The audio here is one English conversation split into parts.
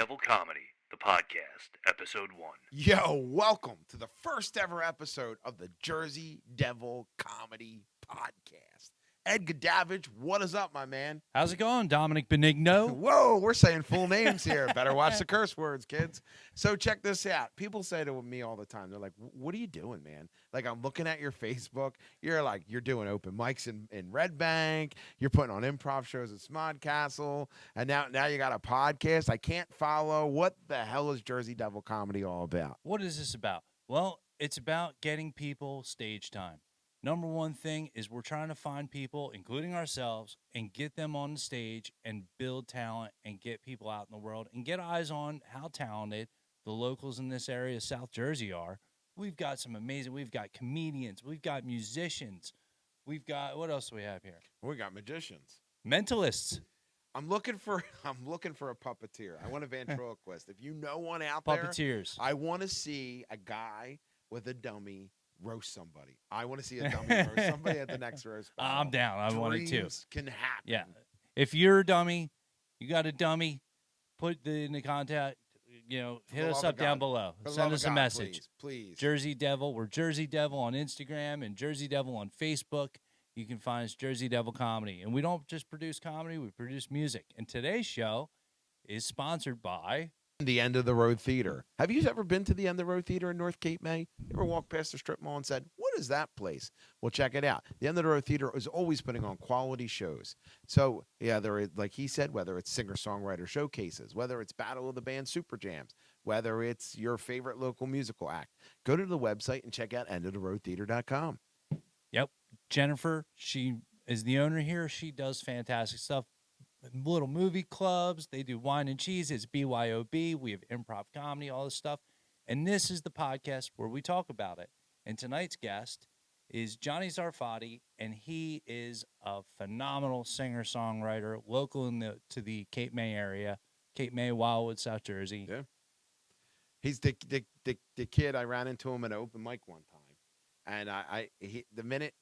Devil Comedy, the podcast, episode 1. Yo, welcome to the first ever episode of the Jersey Devil Comedy Podcast. Ed Goodavage, what is up, my man? How's it going, Dominic Benigno? Whoa, we're saying full names here. Better watch the curse words, kids. So check this out. People say to me all the time, they're like, what are you doing, man? Like, I'm looking at your Facebook. You're doing open mics in Red Bank. You're putting on improv shows at Smodcastle. And now you got a podcast. I can't follow. What the hell is Jersey Devil Comedy all about? What is this about? Well, it's about getting people stage time. Number one thing is we're trying to find people, including ourselves, and get them on the stage and build talent and get people out in the world and get eyes on how talented the locals in this area of South Jersey are. We've got we've got comedians, we've got musicians, we've got, what else do we have here? We got magicians. Mentalists. I'm looking for a puppeteer. I want a ventriloquist. If you know one out there, Puppeteers. I want to see a guy with a dummy roast somebody. I want to see a dummy roast somebody at the next roast battle. I'm down. I want it too. Dreams can happen. Yeah. If you're a dummy, you got a dummy, put in the contact, hit us up down below. Send us a message. Please. Jersey Devil. We're Jersey Devil on Instagram and Jersey Devil on Facebook. You can find us Jersey Devil Comedy. And we don't just produce comedy, we produce music. And today's show is sponsored by The End of the Road Theater. Have you ever been to the End of the Road Theater in North Cape May? You ever walked past the strip mall and said, what is that place? Well, check it out. The End of the Road Theater is always putting on quality shows. So, yeah, like he said, whether it's singer-songwriter showcases, whether it's Battle of the Band Super Jams, whether it's your favorite local musical act, go to the website and check out endoftheroadtheater.com. Yep. Jennifer, she is the owner here. She does fantastic stuff. Little movie clubs. They do wine and cheese. It's BYOB. We have improv comedy, all this stuff. And this is the podcast where we talk about it. And tonight's guest is Johnny Zarfati, and he is a phenomenal singer-songwriter, local to the Cape May area, Cape May, Wildwood, South Jersey. Yeah. He's the kid. I ran into him at an open mic one time. And the minute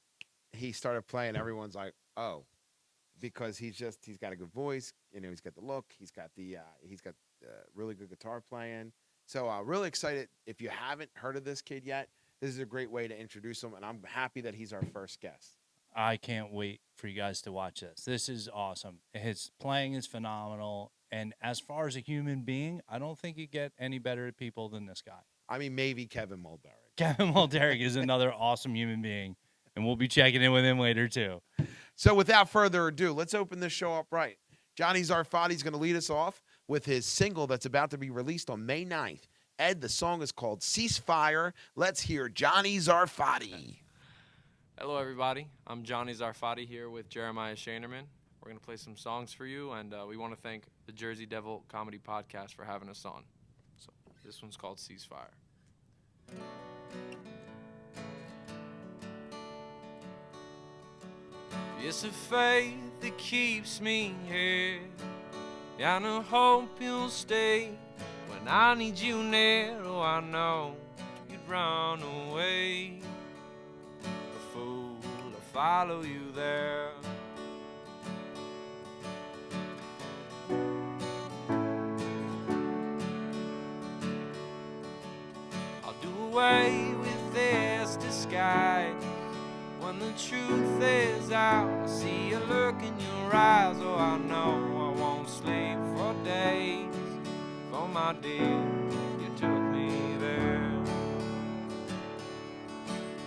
he started playing, everyone's like, oh. Because he's got a good voice, he's got the look, he's got really good guitar playing. So really excited. If you haven't heard of this kid yet, this is a great way to introduce him, and I'm happy that he's our first guest. I can't wait for you guys to watch this. This is awesome. His playing is phenomenal, and as far as a human being, I don't think you get any better people than this guy. I mean, maybe Kevin Mulderrick. Kevin Mulderrick is another awesome human being, and we'll be checking in with him later too. So without further ado, let's open this show up right. Johnny Zarfati is going to lead us off with his single that's about to be released on May 9th. Ed, the song is called Ceasefire. Let's hear Johnny Zarfati. Hello, everybody. I'm Johnny Zarfati here with Jeremiah Shanerman. We're going to play some songs for you, and we want to thank the Jersey Devil Comedy Podcast for having us on. So this one's called Ceasefire. It's a faith that keeps me here, and I hope you'll stay when I need you near. Oh, I know you'd run away. A fool, I'll follow you there. I'll do away with this disguise. When the truth is out, I see a look in your eyes. Oh, I know I won't sleep for days. For my dear, you took me there.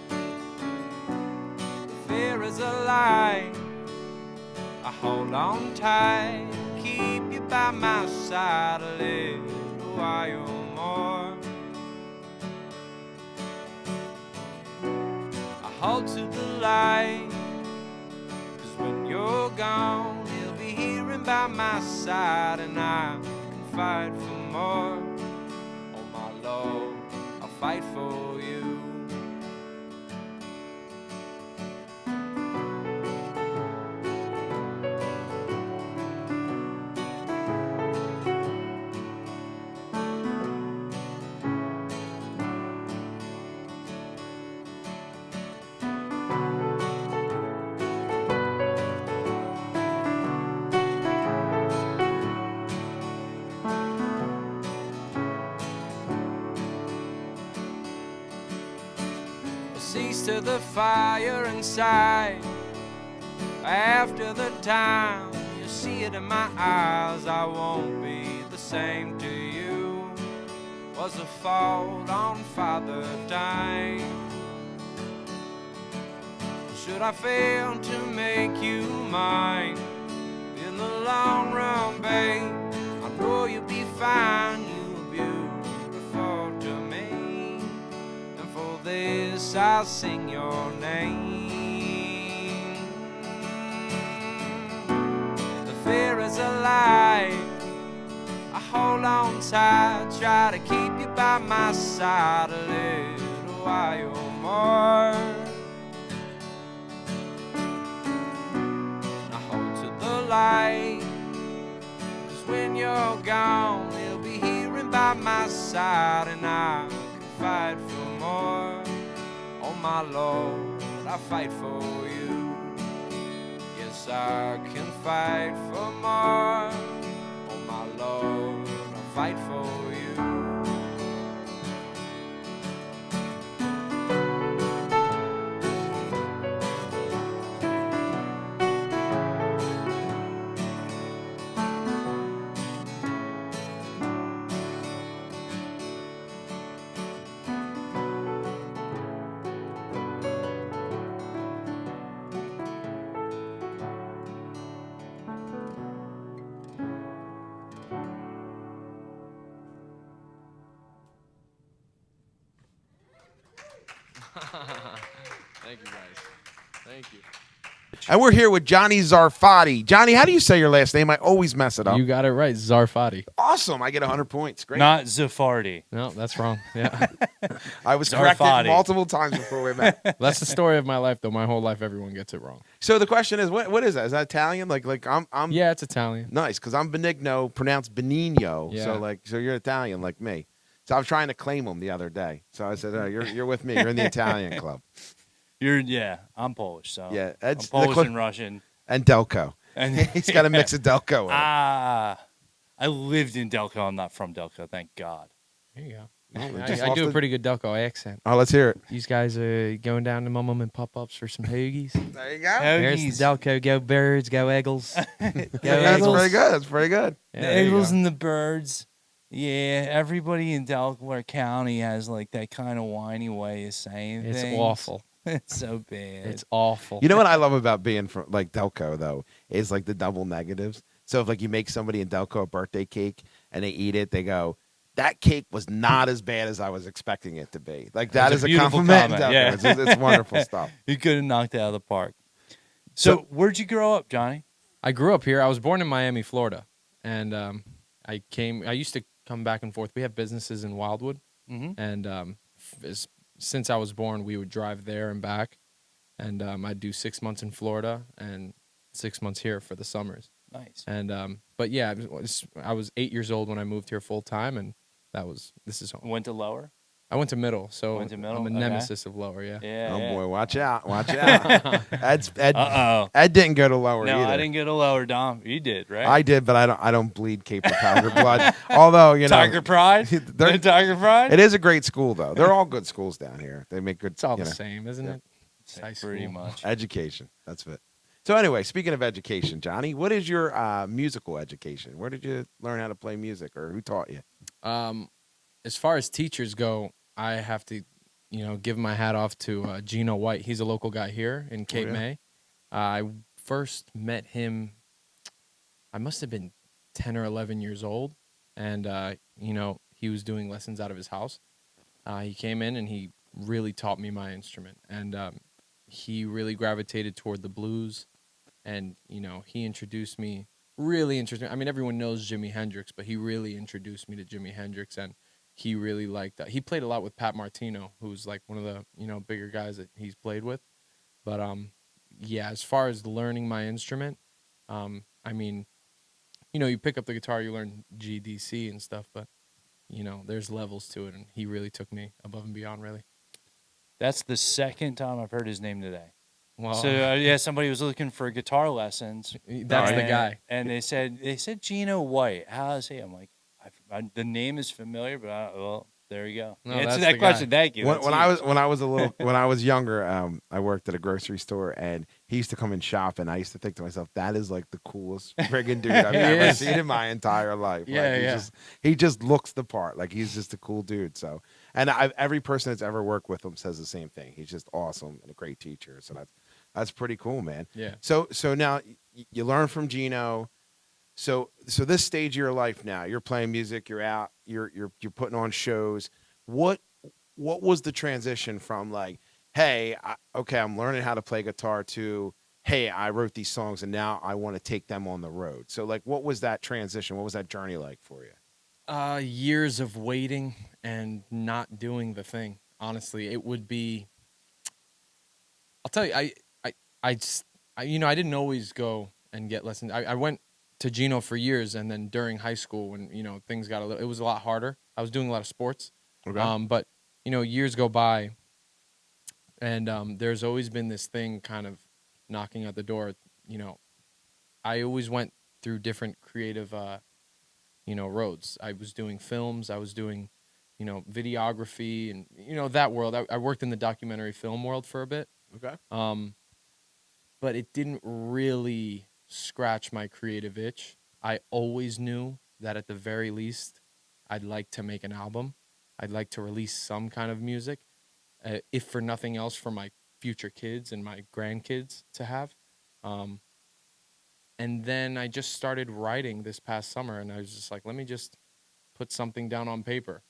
The fear is a lie. I hold on tight, keep you by my side a little while more. Hold to the light, 'cause when you're gone, he'll be here by my side, and I can fight for more. Oh my Lord, I'll fight for you. cease to the fire inside. After the time, you see it in my eyes, I won't be the same to you. Was a fault on Father Time. Should I fail to make you mine? In the long run, babe, I know you'll be fine. You're beautiful to me, and for this I'll sing your name. The fear is a lie. I hold on tight, try to keep you by my side a little while more. I hold to the light, 'cause when you're gone, he'll be here and by my side, and I can fight for more. Oh my Lord, I fight for you. Yes, I can fight for more. Oh my Lord, I fight for you. Thank you, guys. Thank you. And we're here with Johnny Zarfati. Johnny, how do you say your last name? I always mess it up. You got it right, Zarfati. Awesome. I get 100 points. Great. Not Zafardi. No, that's wrong. Yeah, I was Zarfati. corrected multiple times before we met. that's the story of my life, though. My whole life, everyone gets it wrong. So the question is, what is that? Is that Italian? Like I'm Yeah, it's Italian. nice because I'm Benigno, pronounced Benigno. Yeah. So you're Italian like me. So I was trying to claim them the other day. So I said, oh, you're with me. You're in the Italian club. I'm Polish, so Yeah, I'm Ed's Polish and Russian. and Delco. And He's got a mix of Delco in it. I lived in Delco. I'm not from Delco, thank God. There you go. Well, just I do off a the- pretty good Delco accent. Oh, let's hear it. These guys are going down to mom and pop-ups for some hoagies. There you go. There's the Delco. Go Birds. Go Eagles. Go That's Eagles. pretty good. That's pretty good. Yeah, The there you Eagles go. and the Birds. Yeah, everybody in Delaware County has like that kind of whiny way of saying It's things. awful. It's so bad. It's awful. You know what I love about being from like Delco though is like the double negatives. So if like you make somebody in Delco a birthday cake and they eat it, they go, "That cake was not as bad as I was expecting it to be." Like that That's is a a beautiful compliment. in comment, Delco. yeah. It's wonderful stuff. You could have knocked it out of the park. So where'd you grow up, Johnny? I grew up here. I was born in Miami, Florida, and I used to come back and forth. We have businesses in Wildwood, Mm-hmm. and since I was born, we would drive there and back, and I'd do 6 months in Florida and 6 months here for the summers. Nice. And but yeah, I was 8 years old when I moved here full time, and this is home. Went to Lower? I went to middle, so Went to middle, I'm a okay. nemesis of lower. Yeah. Yeah. Oh yeah. boy, watch out! Watch out! Ed Uh-oh. didn't go to lower No, either. I didn't go to Lower, Dom. You did, right? I did, but I don't bleed Cape or Tiger blood. Although you know, Tiger Pride? they're- The Tiger Pride? it is a great school though. They're all good schools down here. They make good. It's all you the know, same, isn't it? It's high Pretty school. much. education. That's it. So anyway, speaking of education, Johnny, what is your musical education? Where did you learn how to play music, or who taught you? As far as teachers go, I have to, give my hat off to Gino White. He's a local guy here in Cape yeah? May. I first met him, I must have been 10 or 11 years old, and, he was doing lessons out of his house. He came in and he really taught me my instrument, and he really gravitated toward the blues, and, he introduced me, really introduced me. I mean, everyone knows Jimi Hendrix, but he really introduced me to Jimi Hendrix, and he really liked that. He played a lot with Pat Martino, who's like one of the, bigger guys that he's played with. But, yeah, as far as learning my instrument, I mean, you pick up the guitar, you learn G, D, C and stuff, but, there's levels to it, and he really took me above and beyond, really. That's the second time I've heard his name today. Well, So somebody was looking for guitar lessons. that's the and- guy. And they said Gino White. How is he? I'm like, the name is familiar, but There you go. No, Answer that's that the question. guy. Thank you. When, That's when huge. I was a little when I was younger, I worked at a grocery store, and he used to come and shop, and I used to think to myself, that is like the coolest friggin' dude I've He ever is. seen in my entire life. Yeah, like, yeah. he just looks the part. Like, he's just a cool dude. So, and every person that's ever worked with him says the same thing. He's just awesome and a great teacher. So that's pretty cool, man. Yeah. So now you learn from Gino. So this stage of your life now, you're playing music, you're out, you're putting on shows. What was the transition from, like, hey, okay, I'm learning how to play guitar, to, hey, I wrote these songs and now I want to take them on the road. So, like, what was that transition? What was that journey like for you? Years of waiting and not doing the thing. Honestly, it would be. I'll tell you, I didn't always go and get lessons. I went to Gino for years, and then during high school, when things got it was a lot harder. I was doing a lot of sports, Okay. but years go by, and there's always been this thing kind of knocking at the door. I always went through different creative, roads. I was doing films. I was doing, videography, and that world. I worked in the documentary film world for a bit. Okay. But it didn't really scratch my creative itch. I always knew that at the very least, I'd like to make an album. I'd like to release some kind of music, if for nothing else, for my future kids and my grandkids to have. And then I just started writing this past summer, and I was just like, let me just put something down on paper.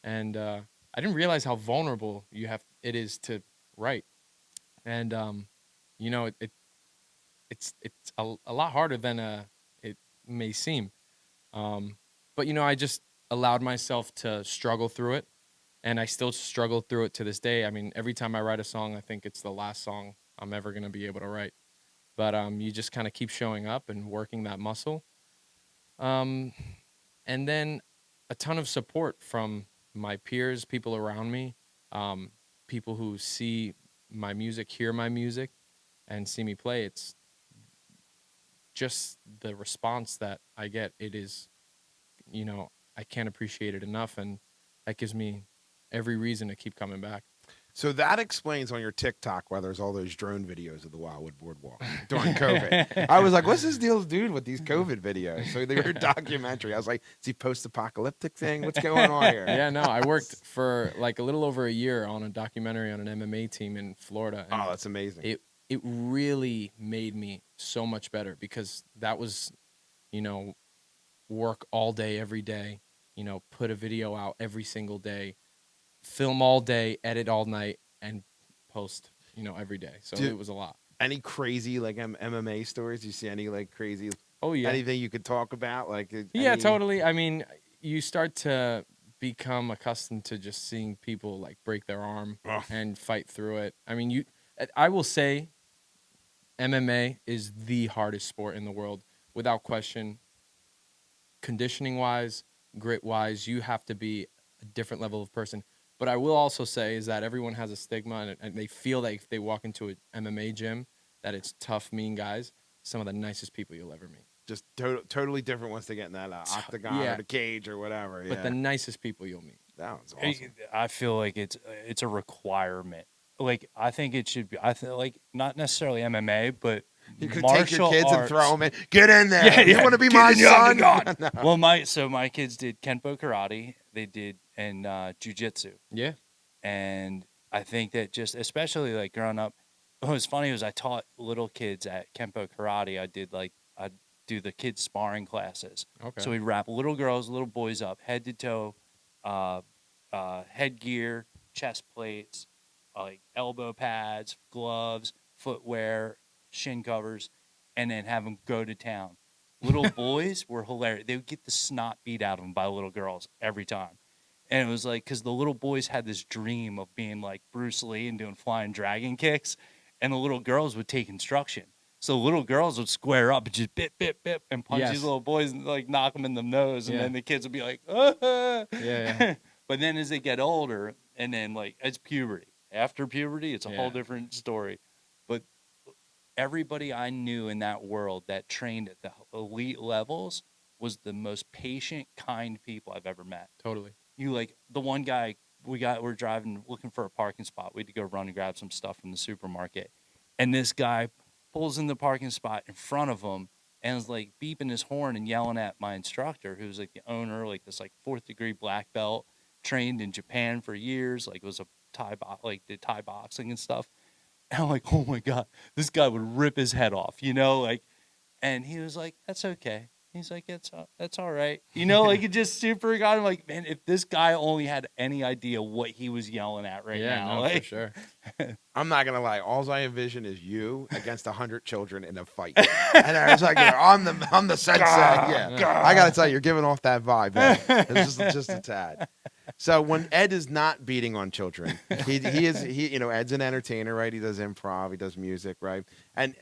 And I didn't realize how vulnerable it is to write. And it's a lot harder than it may seem. But I just allowed myself to struggle through it, and I still struggle through it to this day. I mean, every time I write a song, I think it's the last song I'm ever gonna be able to write. But you just kind of keep showing up and working that muscle. And then a ton of support from my peers, people around me, people who see my music, hear my music, and see me play. It's just the response that I get. It is, I can't appreciate it enough, and that gives me every reason to keep coming back. So that explains on your TikTok why there's all those drone videos of the Wildwood Boardwalk during COVID. I was like, what's this deal, dude, with these COVID videos? So they were documentary. I was like, is he post-apocalyptic thing? What's going on here? Yeah, no, I worked for like a little over a year on a documentary on an MMA team in Florida. And Oh, that's amazing. it really made me so much better, because that was, work all day, every day, put a video out every single day, film all day, edit all night, and post, every day. So Dude, it was a lot. Any crazy, like, MMA stories? Do you see any, like, crazy, Oh, yeah. anything you could talk about? Like, Yeah, any- totally. I mean, you start to become accustomed to just seeing people like break their arm Ugh. and fight through it. I mean, I will say MMA is the hardest sport in the world, without question. Conditioning wise, grit wise, you have to be a different level of person. But I will also say is that everyone has a stigma, and they feel that if they walk into an MMA gym, that it's tough, mean guys. Some of the nicest people you'll ever meet. just totally different once they get in that octagon Yeah. or the cage or whatever. But Yeah, the nicest people you'll meet. that was awesome. I feel like it's a requirement. Like, I think it should be. I feel like not necessarily MMA, but You could martial take your kids arts. and throw them in. Get in there. Yeah, You yeah. want to be Get my in the son? octagon. No. Well, my kids did Kenpo karate. They did and jujitsu. Yeah. And I think that just, especially like growing up, what was funny was I taught little kids at Kenpo karate. I'd do the kids sparring classes. Okay. So we'd wrap little girls, little boys up, head to toe, headgear, chest plates, like elbow pads, gloves, footwear, shin covers, and then have them go to town. Little boys were hilarious. They would get the snot beat out of them by little girls every time. And it was like, because the little boys had this dream of being like Bruce Lee and doing flying dragon kicks, and the little girls would take instruction. So the little girls would square up and just bip, bip, bip, and punch Yes. these little boys and like knock them in the nose. And Yeah. then the kids would be like, ah. Yeah. But then as they get older, and then like it's puberty. After puberty, it's a whole Yeah. different story. But everybody I knew in that world that trained at the elite levels was the most patient, kind people I've ever met. Totally. you like the one guy we're driving looking for a parking spot. We had to go run and grab some stuff from the supermarket, and this guy pulls in the parking spot in front of him and is like beeping his horn and yelling at my instructor, who's like the owner, like this like 4th-degree black belt, trained in Japan for years, like was a did Thai boxing and stuff. And I'm like, oh my God, this guy would rip his head off, like, and he was like, that's okay. He's like, that's all right. Like it just super got him like, man, if this guy only had any idea what he was yelling at right now. No, like, for sure. I'm not gonna lie. All I envision is you against 100 children in a fight, and I was like, I'm the sensei. Yeah, I gotta tell you, you're giving off that vibe. Man. It's just a tad. So when Ed is not beating on children, Ed's an entertainer, right? He does improv, he does music, right? And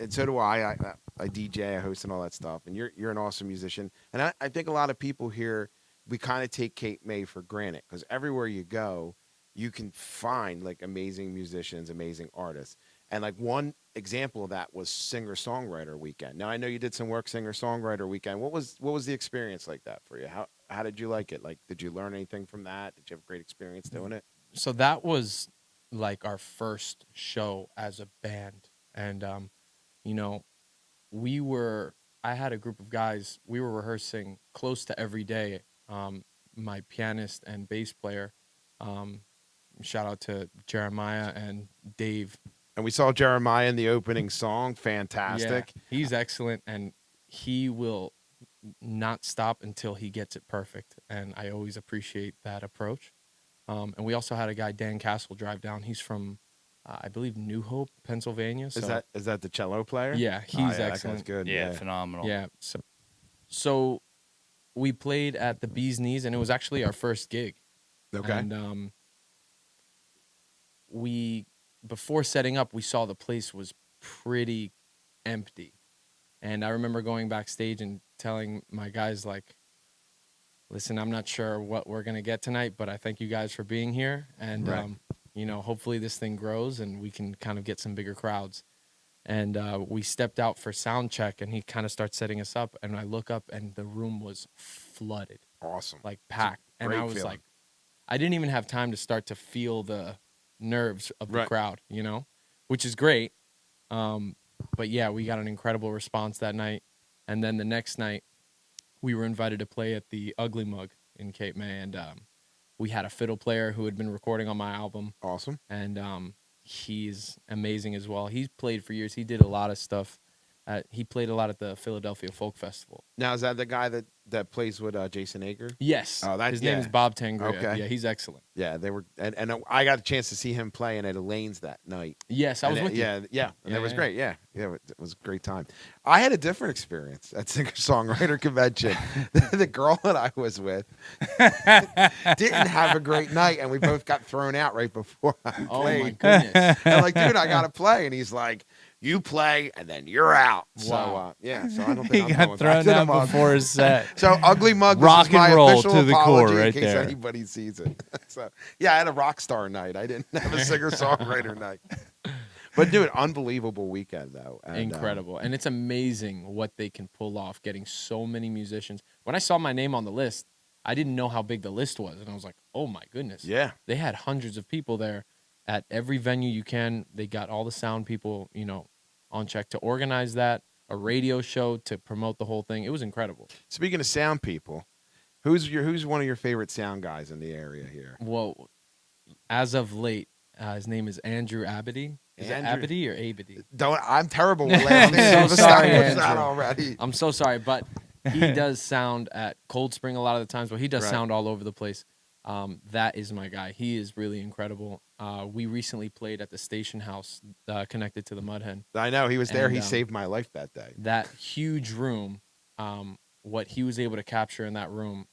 so do I. I DJ, I host, and all that stuff. And you're an awesome musician. And I think a lot of people here, we kind of take Cape May for granted because everywhere you go, you can find like amazing musicians, amazing artists. And like one example of that was singer-songwriter weekend. Now I know you did some work singer-songwriter weekend. What was the experience like that for you? How did you like it? Like, did you learn anything from that? Did you have a great experience doing it? So that was like our first show as a band. And, I had a group of guys, we were rehearsing close to every day. My pianist and bass player, shout out to Jeremiah and Dave. And we saw Jeremiah in the opening song. Fantastic. Yeah, he's excellent, and he will not stop until he gets it perfect. And I always appreciate that approach. And we also had a guy, Dan Castle, drive down. He's from, I believe, New Hope, Pennsylvania. So, is that the cello player? Yeah, he's excellent. That's good. yeah, phenomenal. Yeah. So we played at the Bee's Knees, and it was actually our first gig. Okay. And before setting up, we saw the place was pretty empty. And I remember going backstage and telling my guys, like, listen, I'm not sure what we're going to get tonight, but I thank you guys for being here. And, right. Hopefully this thing grows and we can kind of get some bigger crowds. And we stepped out for sound check, and he kind of starts setting us up. And I look up, and the room was flooded. Awesome. Like packed. And I was feeling. like, I didn't even have time to start to feel the nerves of the crowd, which is great. But yeah, we got an incredible response that night. And then the next night, we were invited to play at the Ugly Mug in Cape May. And we had a fiddle player who had been recording on my album. Awesome. And he's amazing as well. He's played for years. He did a lot of stuff. He played a lot at the Philadelphia Folk Festival. Now, is that the guy that plays with Jason Ager? Yes. Oh, his name is Bob Tangria. Okay. Yeah, he's excellent. Yeah, they were, and I got a chance to see him playing at Elaine's that night. Yes, I was with you. Yeah, and it was great. Yeah, it was a great time. I had a different experience at singer-songwriter convention. The girl that I was with didn't have a great night, and we both got thrown out right before I played. Oh my goodness. I'm like, dude, I gotta play, and he's like, you play and then you're out. Wow. So I don't think He I'm got going back thrown to the out mug. before his set. So Ugly Mug, Rock this is my and roll official to the core apology right in case there. anybody sees it. So yeah, I had a rock star night. I didn't have a singer-songwriter night. But dude, unbelievable weekend though. And, Incredible. And it's amazing what they can pull off, getting so many musicians. When I saw my name on the list, I didn't know how big the list was. And I was like, oh my goodness. Yeah. They had hundreds of people there at every venue you can. They got all the sound people, on check to organize that, a radio show to promote the whole thing. It was incredible. Speaking of sound people, who's one of your favorite sound guys in the area here? Well, as of late, his name is Andrew Abity. Is it Andrew. Abity or Abity? I'm terrible with last names. so I've sorry, established that Andrew. already. I'm so sorry, but he does sound at Cold Spring a lot of the times, but he does Right. sound all over the place. That is my guy. He is really incredible. We recently played at the Station House connected to the Mud Hen. I know he was there. And, He saved my life that day. That huge room, what he was able to capture in that room,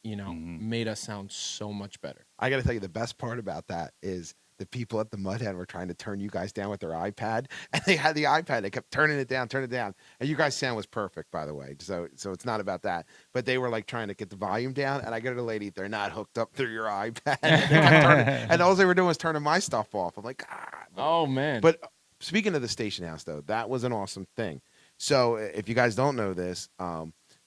made us sound so much better. I got to tell you, the best part about that is the people at the Mud Hen were trying to turn you guys down with their iPad, and they had the iPad. They kept turning it down, and you guys' sound was perfect, by the way. So it's not about that. But they were like trying to get the volume down, and I go to the lady, they're not hooked up through your iPad, and, they kept and all they were doing was turning my stuff off. I'm like, ah. Oh man! But speaking of the Station House, though, that was an awesome thing. So if you guys don't know this,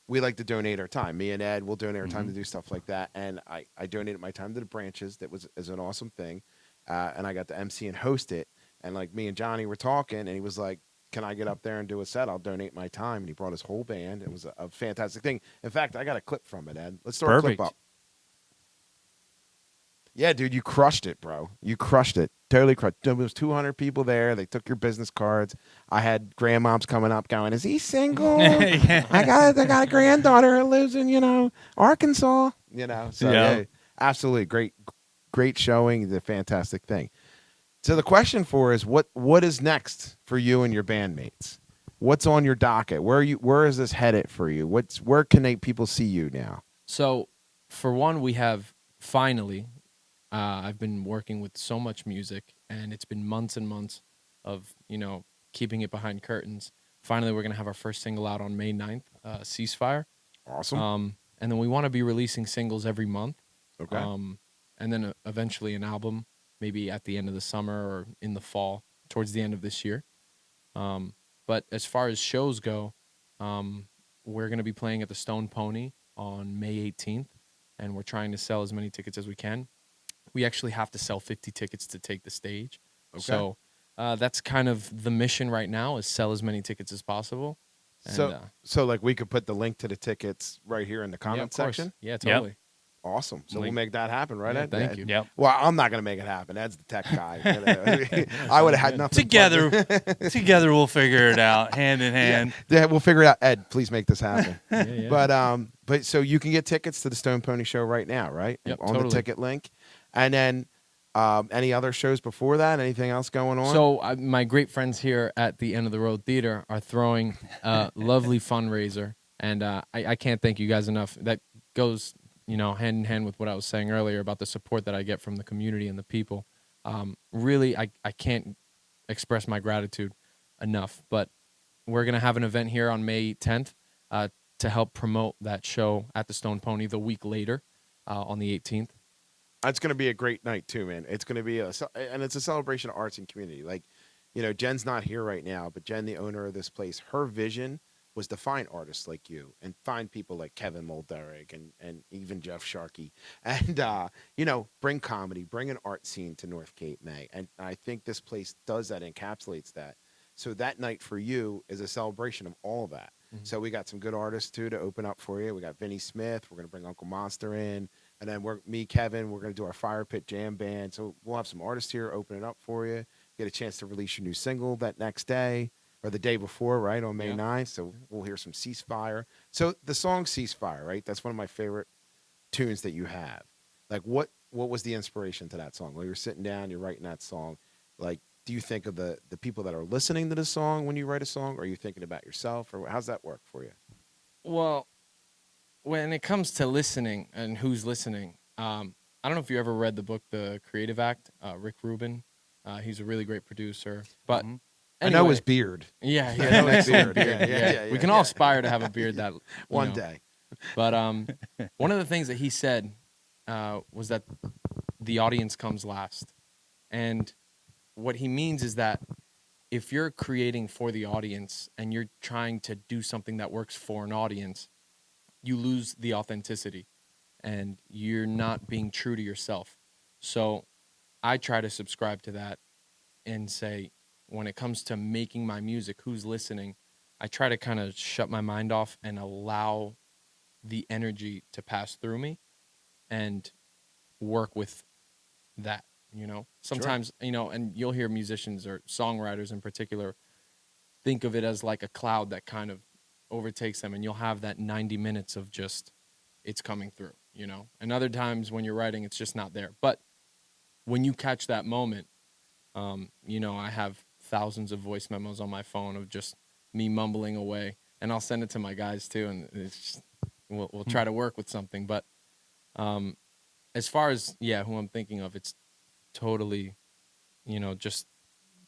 we like to donate our time. Me and Ed will donate our time Mhm. to do stuff like that. And I donated my time to the branches. That is an awesome thing. And I got to MC and host it. And like me and Johnny were talking, and he was like, "Can I get up there and do a set? I'll donate my time." And he brought his whole band. It was a fantastic thing. In fact, I got a clip from it, Ed. Let's throw a clip Perfect. up. Yeah, dude, you crushed it, bro. You crushed it. Totally crushed. There was 200 people there. They took your business cards. I had grandmoms coming up going, "Is he single? I got a granddaughter who lives in, Arkansas." So Yeah. yeah, absolutely great showing. It's a fantastic thing. So the question for is what is next for you and your bandmates? What's on your docket? Where is this headed for you? Where can people see you now? So, for one, we have finally. I've been working with so much music, and it's been months and months of keeping it behind curtains. Finally, we're gonna have our first single out on May 9th, Ceasefire. Awesome. And then we want to be releasing singles every month. Okay. And then eventually an album, maybe at the end of the summer or in the fall, towards the end of this year. But as far as shows go, we're going to be playing at the Stone Pony on May 18th, and we're trying to sell as many tickets as we can. We actually have to sell 50 tickets to take the stage. Okay. So that's kind of the mission right now, is sell as many tickets as possible. And, So like we could put the link to the tickets right here in the yeah, comment of course. section. Yeah, totally. Awesome. So we'll Link. make that happen, right? Yeah, Ed? thank you. Yep. Well, I'm not gonna make it happen. Ed's the tech guy. I would have had nothing. Together, plugged. together we'll figure it out, hand in hand. Yeah, we'll figure it out. Ed, please make this happen. Yeah. But so you can get tickets to the Stone Pony show right now, right? Yep, On the totally. ticket link, and then any other shows before that? Anything else going on? So my great friends here at the End of the Road Theater are throwing a lovely fundraiser, and I can't thank you guys enough. That goes, hand in hand with what I was saying earlier about the support that I get from the community and the people. Really, I can't express my gratitude enough. But we're gonna have an event here on May 10th to help promote that show at the Stone Pony the week later, on the 18th. It's going to be a great night too, man. It's going to be and it's a celebration of arts and community. Like, Jen's not here right now, but Jen, the owner of this place, her vision was to find artists like you and find people like Kevin Mulderig and even Jeff Sharkey and, bring comedy, bring an art scene to North Cape May. And I think this place does that, encapsulates that. So that night for you is a celebration of all that. Mhm. So we got some good artists too to open up for you. We got Vinnie Smith. We're going to bring Uncle Monster in. And then Kevin, we're going to do our Fire Pit Jam Band. So we'll have some artists here opening up for you. Get a chance to release your new single that next day or the day before, right, on May 9th. So we'll hear some Ceasefire. So the song Ceasefire, right? That's one of my favorite tunes that you have. Like what was the inspiration to that song? While you're sitting down, you're writing that song. Like, do you think of the people that are listening to the song when you write a song? Or are you thinking about yourself? Or how's that work for you? Well, when it comes to listening and who's listening, I don't know if you ever read the book The Creative Act, Rick Rubin. He's a really great producer. But Mhm. I know anyway, his beard. Yeah, I know his excellent beard. beard. Yeah. We can all aspire to have a beard that One day. But one of the things that he said was that the audience comes last, and what he means is that if you're creating for the audience and you're trying to do something that works for an audience, you lose the authenticity and you're not being true to yourself. So I try to subscribe to that and say, when it comes to making my music, who's listening, I try to kind of shut my mind off and allow the energy to pass through me and work with that, Sometimes, and you'll hear musicians or songwriters in particular think of it as like a cloud that kind of overtakes them, and you'll have that 90 minutes of just it's coming through, And other times when you're writing, it's just not there. But when you catch that moment, I have thousands of voice memos on my phone of just me mumbling away, and I'll send it to my guys too, and it's just, we'll try to work with something. But as far as who I'm thinking of, it's totally, just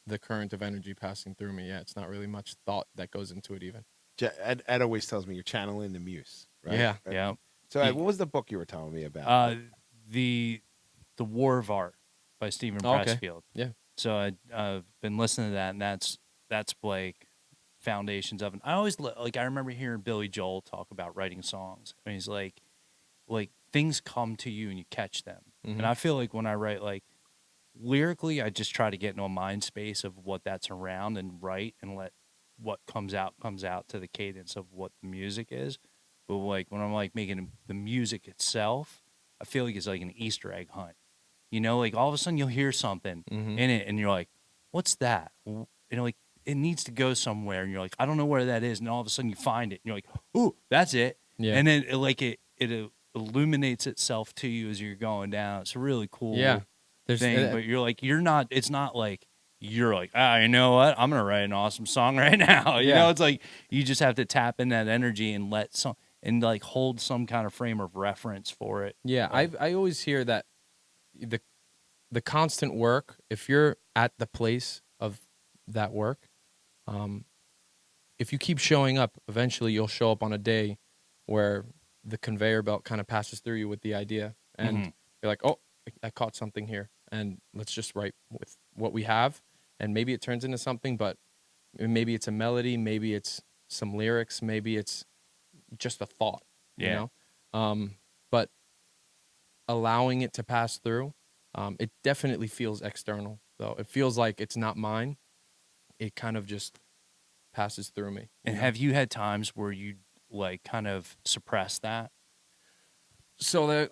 the current of energy passing through me. Yeah, it's not really much thought that goes into it even. Ed always tells me you're channeling the muse, right? Yeah. Right? Yeah. So Ed, what was the book you were telling me about? The War of Art by Stephen Oh, okay. Pressfield. Yeah. So I've been listening to that, and that's Blake foundations of it. I always like I remember hearing Billy Joel talk about writing songs. And he's like things come to you and you catch them. Mhm. And I feel like when I write, like lyrically, I just try to get into a mind space of what that's around and write and let what comes out to the cadence of what the music is. But like when I'm like making the music itself, I feel like it's like an Easter egg hunt. You know, like all of a sudden you'll hear something Mhm. in it and you're like, what's that? You know, like it needs to go somewhere. And you're like, I don't know where that is. And all of a sudden you find it and you're like, ooh, that's it. Yeah. And then it illuminates itself to you as you're going down. It's a really cool Yeah. There's thing. But you're like, it's not like you're like, you know what? I'm going to write an awesome song right now. You Yeah. know, it's like you just have to tap in that energy and and like hold some kind of frame of reference for it. Yeah, I always hear that the constant work, if you're at the place of that work, if you keep showing up, eventually you'll show up on a day where the conveyor belt kind of passes through you with the idea, and Mhm. you're like, oh, I caught something here, and let's just write with what we have, and maybe it turns into something, but maybe it's a melody, maybe it's some lyrics, maybe it's just a thought, you Yeah. know? But allowing it to pass through, it definitely feels external, though. It feels like it's not mine. It kind of just passes through me. And know? have you had times where you like kind of suppress that? So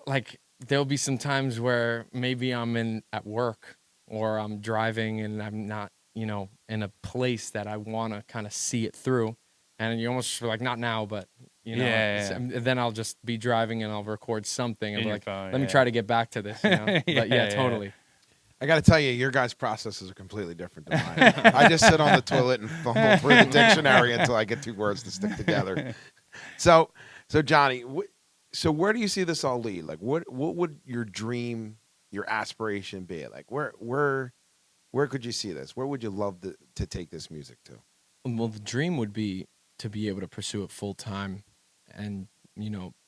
there'll be some times where maybe I'm at work or I'm driving and I'm not, in a place that I want to kind of see it through. And you almost feel like, not now, but Yeah. then I'll just be driving and I'll record something and In be your like, phone, let me yeah. try to get back to this. But yeah, totally. I got to tell you, your guys' processes are completely different than mine. I just sit on the toilet and fumble through the dictionary until I get two words to stick together. So Johnny, so where do you see this all lead? Like, what would your dream, your aspiration be? Like, where could you see this? Where would you love to take this music to? Well, the dream would be to be able to pursue it full time and,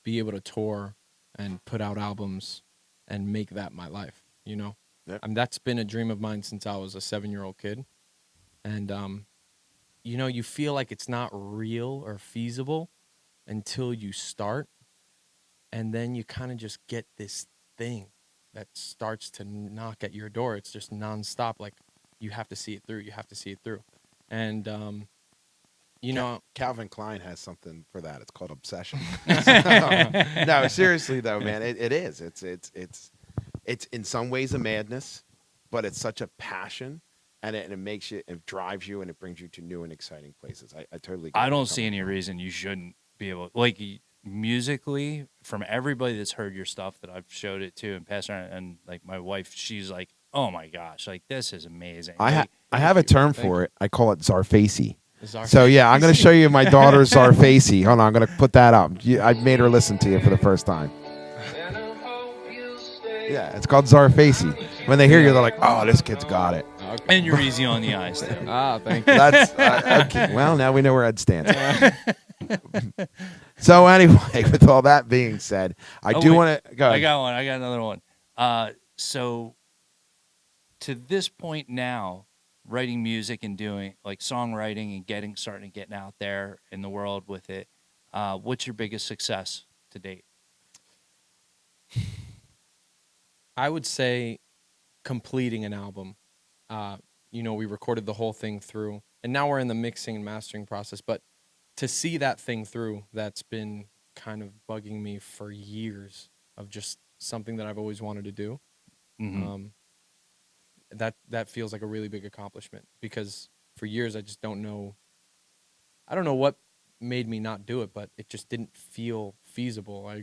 be able to tour and put out albums and make that my life, Yep. That's been a dream of mine since I was a 7-year-old kid. And, you feel like it's not real or feasible until you start. And then you kind of just get this thing that starts to knock at your door. It's just nonstop. Like, you have to see it through. You have to see it through. And, Calvin Klein has something for that. It's called obsession. No, seriously though, man, it is. It's in some ways a madness, but it's such a passion, and it makes you, it drives you, and it brings you to new and exciting places. I totally. Get I where you're don't see coming any from. reason you shouldn't be able, like, musically, from everybody that's heard your stuff that I've showed it to and passed around, and like my wife, she's like, oh my gosh, like this is amazing. I Like, have a term Thank for you. it. I call it Zarfacy. Czar So yeah, I'm going to Facey. show you my daughter's Zarfacy. Hold on, I'm going to put that up. I made her listen to you for the first time. Yeah, it's called Zarfacy. When they hear you, they're like, "Oh, this kid's got it." and you're easy on the eyes too. Thank you. That's okay. Well, now we know where Ed stands. So anyway, with all that being said, I Oh, do wait. want to go. I got one. I got another one. So to this point now, writing music and doing like songwriting and starting to getting out there in the world with it, what's your biggest success to date? I would say completing an album. We recorded the whole thing through, and now we're in the mixing and mastering process. But to see that thing through, that's been kind of bugging me for years, of just something that I've always wanted to do. Mhm. That feels like a really big accomplishment, because for years I just don't know. I don't know what made me not do it, but it just didn't feel feasible. I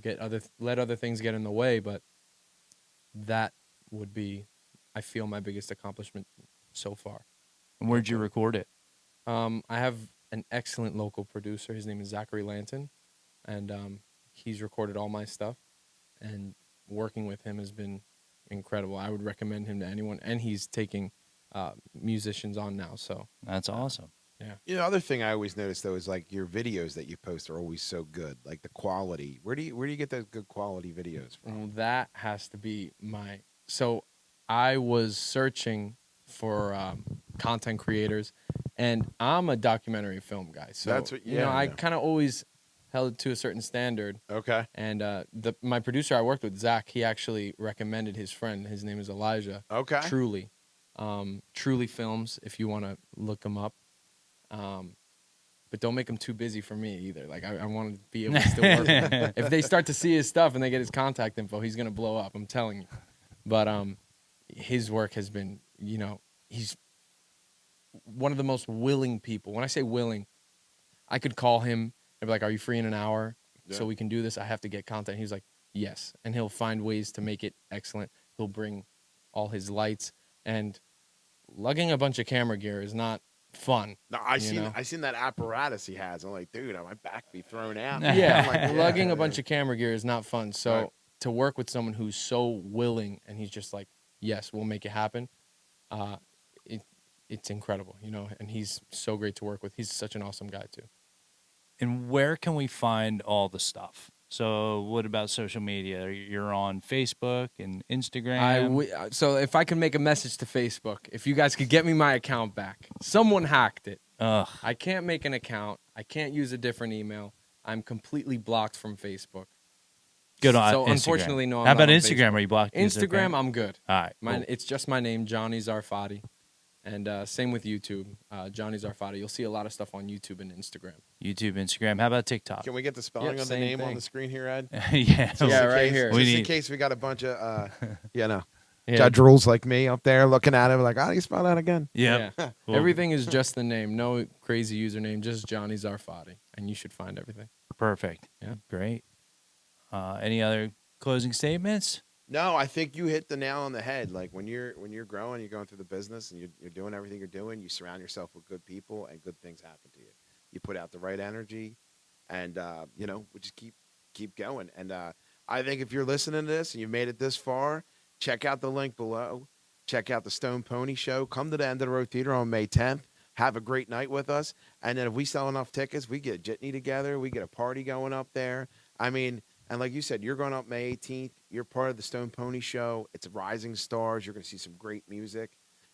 let other things get in the way, but that would be, I feel, my biggest accomplishment so far. And where'd you record it? I have an excellent local producer. His name is Zachary Lanton, and he's recorded all my stuff, and working with him has been incredible. I would recommend him to anyone, and he's taking musicians on now. So That's awesome. You know, other thing I always notice though is like your videos that you post are always so good. Like the quality. Where do you get those good quality videos from? that has to be my. So I was searching for content creators, And I'm a documentary film guy, so That's what- you know, yeah, I yeah. kind of always held it to a certain standard. Okay. And my producer I worked with, Zach, he actually recommended his friend. His name is Elijah. Okay. Truly, Truly Films. If you want to look him up, but don't make him too busy for me either. Like I want to be able to still work with him. If they start to see his stuff and they get his contact info, he's gonna blow up. I'm telling you. But his work has been, you know, he's one of the most willing people. When I say willing, I could call him and be like, "Are you free in an hour so Yeah. we can do this? I have to get content." He's like, "Yes," and he'll find ways to make it excellent. He'll bring all his lights, and lugging a bunch of camera gear is not fun. No, I seen that apparatus he has. I'm like, dude, my back be thrown out. Yeah, I'm like, lugging a bunch of camera gear is not fun. So Right. to work with someone who's so willing and he's just like, "Yes, we'll make it happen," it's incredible, you know. And he's so great to work with. He's such an awesome guy too. And where can we find all the stuff? So what about social media? You're on Facebook and Instagram. So if I could make a message to Facebook, if you guys could get me my account back, someone hacked it. Ugh. I can't make an account. I can't use a different email. I'm completely blocked from Facebook. Good on So Instagram. unfortunately, no. I'm How about not on Instagram? Facebook. Are you blocked? Instagram, I'm good. All right. Mine, Cool. it's just my name, Johnny Zarfati, and same with YouTube, Johnny Zarfati. You'll see a lot of stuff on YouTube and Instagram. YouTube, Instagram. How about TikTok? Can we get the spelling Yep, of the same name on thing. the screen here, Ed? Yeah. Just Yeah, in right case- here. Just We in need- case we got a bunch of, Yeah. got drools like me up there looking at it, like, how do you spell that again? Yep. Yeah. Cool. Everything is just the name. No crazy username, just Johnny Zarfati, and you should find everything. Perfect. Yeah. Great. Any other closing statements? No, I think you hit the nail on the head. Like when you're growing, you're going through the business and you're doing everything you're doing, you surround yourself with good people and good things happen to you. You put out the right energy and you know, we just keep going. And I think if you're listening to this and you made it this far, check out the link below. Check out the Stone Pony Show. Come to the End of the Road Theater on May 10th. Have a great night with us. And then if we sell enough tickets, we get a jitney together. We get a party going up there. I mean, and like you said, you're going up May 18th. You're part of the Stone Pony Show. It's Rising Stars. You're going to see some great music.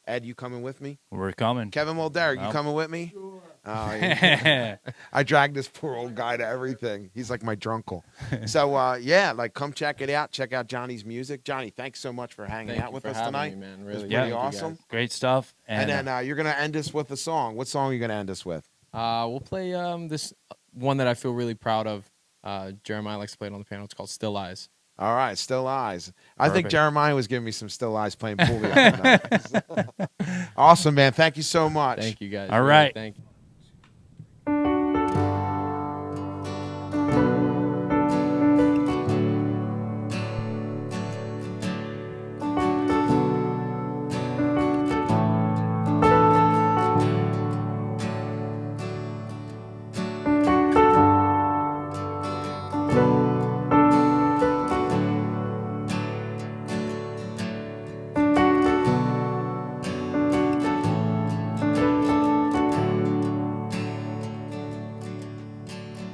Ed, you coming with me? We're coming. Kevin Mulder, you Oh. coming with me? Sure. I dragged this poor old guy to everything. He's like my drunkle. So, yeah, like come check it out. Check out Johnny's music. Johnny, thanks so much for hanging Thank out you with for us having tonight. me, man. It was Really, pretty thank you, awesome. guys. Great stuff. And then you're going to end us with a song. What song are you going to end us with? We'll play this one that I feel really proud of. Jeremiah likes to play it on the piano. It's called Still Eyes. All right, Still Eyes. I think Perfect. Jeremiah was giving me some Still Eyes playing pool the other night. Awesome, man. Thank you so much. Thank you, guys. All Really, right. Thank you.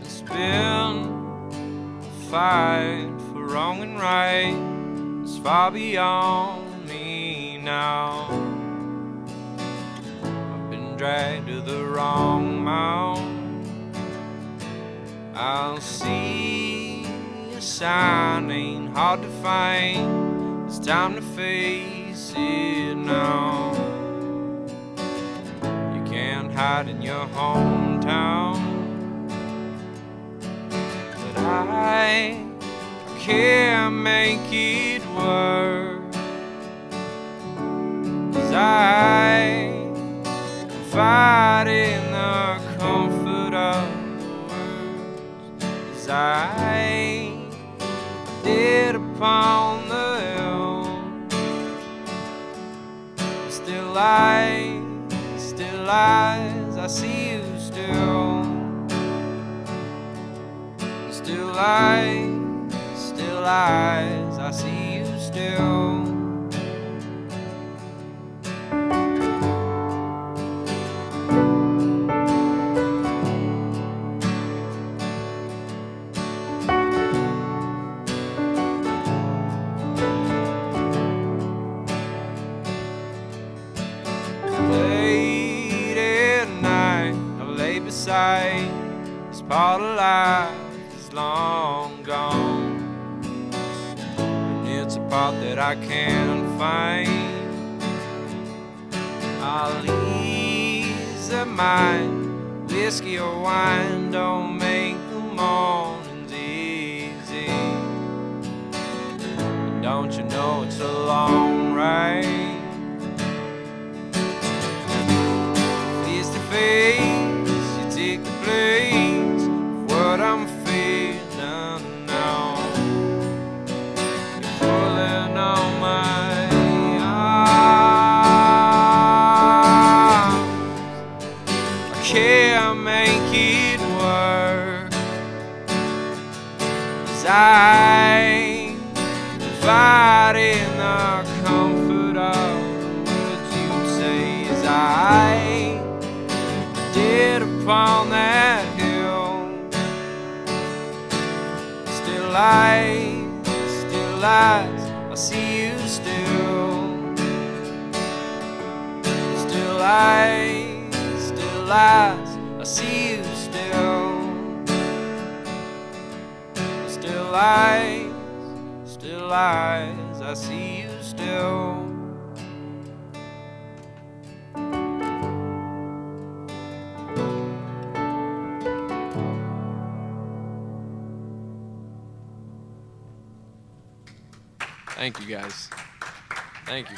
It's been a fight for wrong and right. It's far beyond me now. I've been dragged to the wrong mount. I'll see a sign, ain't hard to find. It's time to face it now. You can't hide in your hometown. But I can't make it work, 'cause I confide in the comfort of words, 'cause I did upon the hill. Still eyes, I see you still. Still eyes, I see you still. Late at part of life is long gone, and it's a part that I can't find. I'll ease of mind, whiskey or wine don't make the mornings easy. And don't you know it's a long ride? Face to face, you take the place of what I'm feeling now. You're pulling on my arm. I can't make it work, 'cause I fighting the comfort of what you say as I did upon that hill. Still lies, I see you still. Still lies, I see you still. Still lies, I see you still. Thank you, guys. Thank you.